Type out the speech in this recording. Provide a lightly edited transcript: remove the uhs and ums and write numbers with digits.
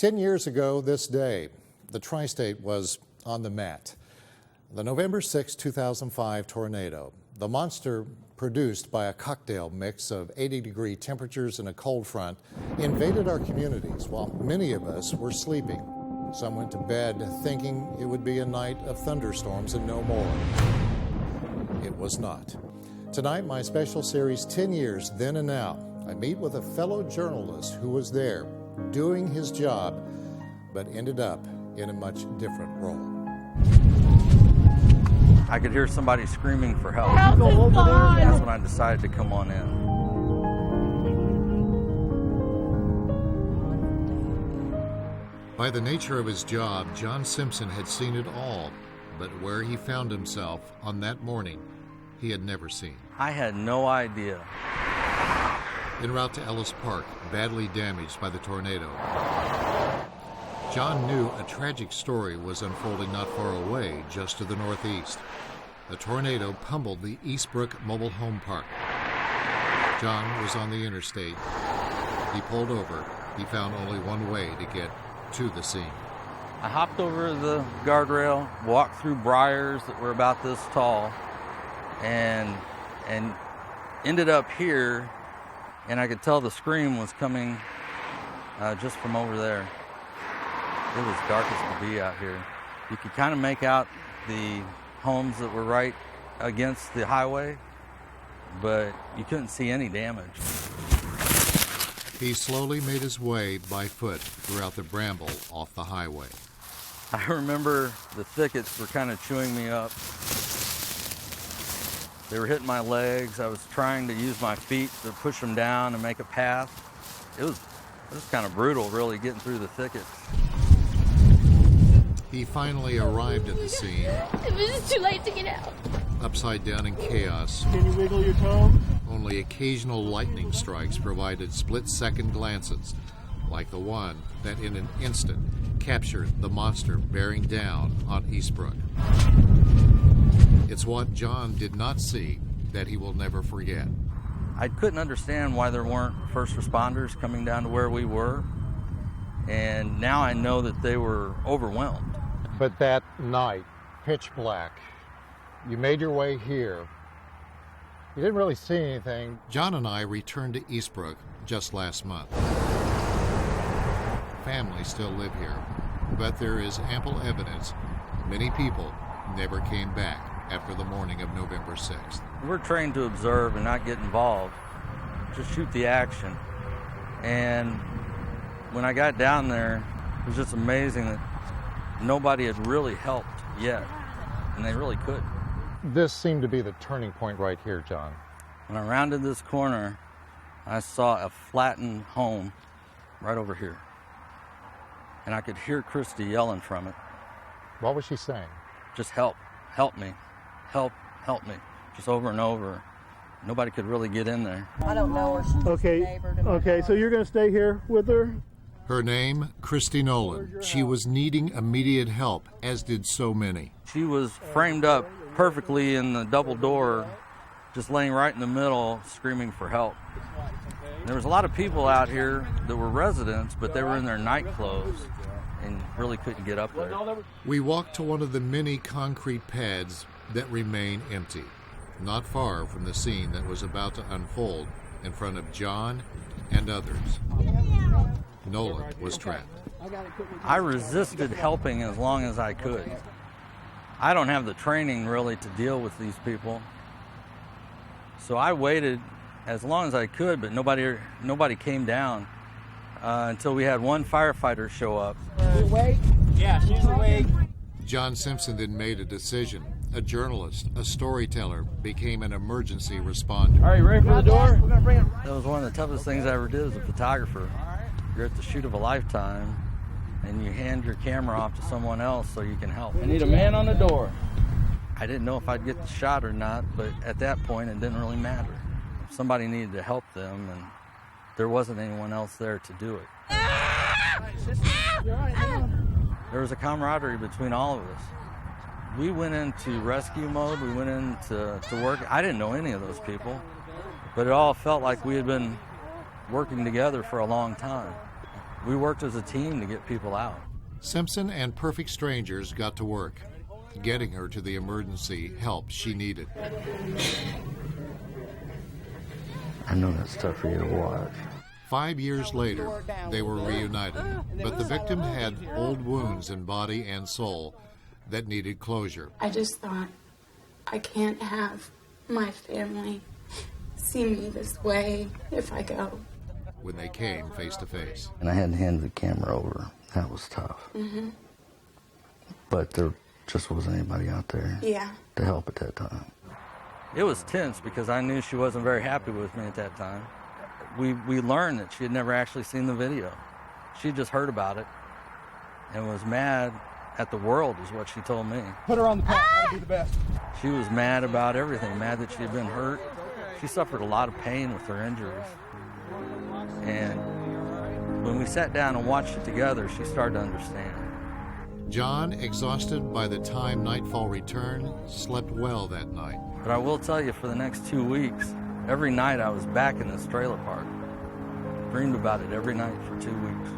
10 years ago this day, the tri-state was on the mat. The November 6, 2005 tornado, the monster produced by a cocktail mix of 80-degree temperatures and a cold front, invaded our communities while many of us were sleeping. Some went to bed thinking it would be a night of thunderstorms and no more. It was not. Tonight, my special series, 10 Years Then and Now. I meet with a fellow journalist who was there doing his job, but ended up in a much different role. I could hear somebody screaming for help. Help is gone. That's when I decided to come on in. By the nature of his job, John Simpson had seen it all, but where he found himself on that morning, he had never seen. I had no idea. En route to Ellis Park, badly damaged by the tornado, John knew a tragic story was unfolding not far away, just to the northeast. The tornado pummeled the Eastbrook Mobile Home Park. John was on the interstate. He pulled over. He found only one way to get to the scene. I hopped over the guardrail, walked through briars that were about this tall, and ended up here, and I could tell the scream was coming just from over there. It was dark as could be out here. You could kind of make out the homes that were right against the highway, but you couldn't see any damage. He slowly made his way by foot throughout the bramble off the highway. I remember the thickets were kind of chewing me up. They were hitting my legs. I was trying to use my feet to push them down and make a path. It was kind of brutal, really, getting through the thickets. He finally arrived at the scene. It was just too late to get out. Upside down in chaos. Can you wiggle your toe? Only occasional lightning strikes provided split-second glances, like the one that in an instant captured the monster bearing down on Eastbrook. It's what John did not see that he will never forget. I couldn't understand why there weren't first responders coming down to where we were, and now I know that they were overwhelmed. But that night, pitch black, you made your way here. You didn't really see anything. John and I returned to Eastbrook just last month. Families still live here, but there is ample evidence many people never came back after the morning of November 6th. We're trained to observe and not get involved, just shoot the action. And when I got down there, it was just amazing that nobody had really helped yet, and they really could. This seemed to be the turning point right here, John. When I rounded this corner, I saw a flattened home right over here. And I could hear Christy yelling from it. What was she saying? Just help me, help me, just over and over. Nobody could really get in there. I don't know her. She's a neighbor to my house. So you're going to stay here with her? Her name, Christy Nolan. She was needing immediate help, as did so many. She was framed up perfectly in the double door, just laying right in the middle, screaming for help. There was a lot of people out here that were residents, but they were in their night clothes and really couldn't get up there. We walked to one of the many concrete pads that remain empty, not far from the scene that was about to unfold in front of John and others. Nolan was trapped. I resisted helping as long as I could. I don't have the training really to deal with these people. So I waited as long as I could, but nobody came down until we had one firefighter show up. Awake? Yeah, she's awake. John Simpson then made a decision. A journalist, a storyteller, became an emergency responder. All right, ready for the door? We're going to bring it right. That was one of the toughest things I ever did as a photographer. You're at the shoot of a lifetime, and you hand your camera off to someone else so you can help. I need a man on the door. I didn't know if I'd get the shot or not, but at that point it didn't really matter. Somebody needed to help them, and there wasn't anyone else there to do it. There was a camaraderie between all of us. We went into rescue mode, we went into work. I didn't know any of those people, but it all felt like we had been working together for a long time. we worked as a team to get people out. Simpson and perfect strangers got to work, getting her to the emergency help she needed. I know that's tough for you to watch. 5 years later, they were reunited, but the victim had old wounds in body and soul that needed closure. I just thought, I can't have my family see me this way if I go. When they came face to face. And I had to hand the camera over. That was tough. Mm-hmm. But there just wasn't anybody out there Yeah. to help at that time. It was tense because I knew she wasn't very happy with me at that time. We learned that she had never actually seen the video. She had just heard about it and was mad at the world, is what she told me. Put her on the path. That'd be the best. She was mad about everything, mad that she had been hurt. She suffered a lot of pain with her injuries. And when we sat down and watched it together, she started to understand. John, exhausted by the time nightfall returned, slept well that night. But I will tell you, for the next 2 weeks, every night I was back in this trailer park. Dreamed about it every night for 2 weeks.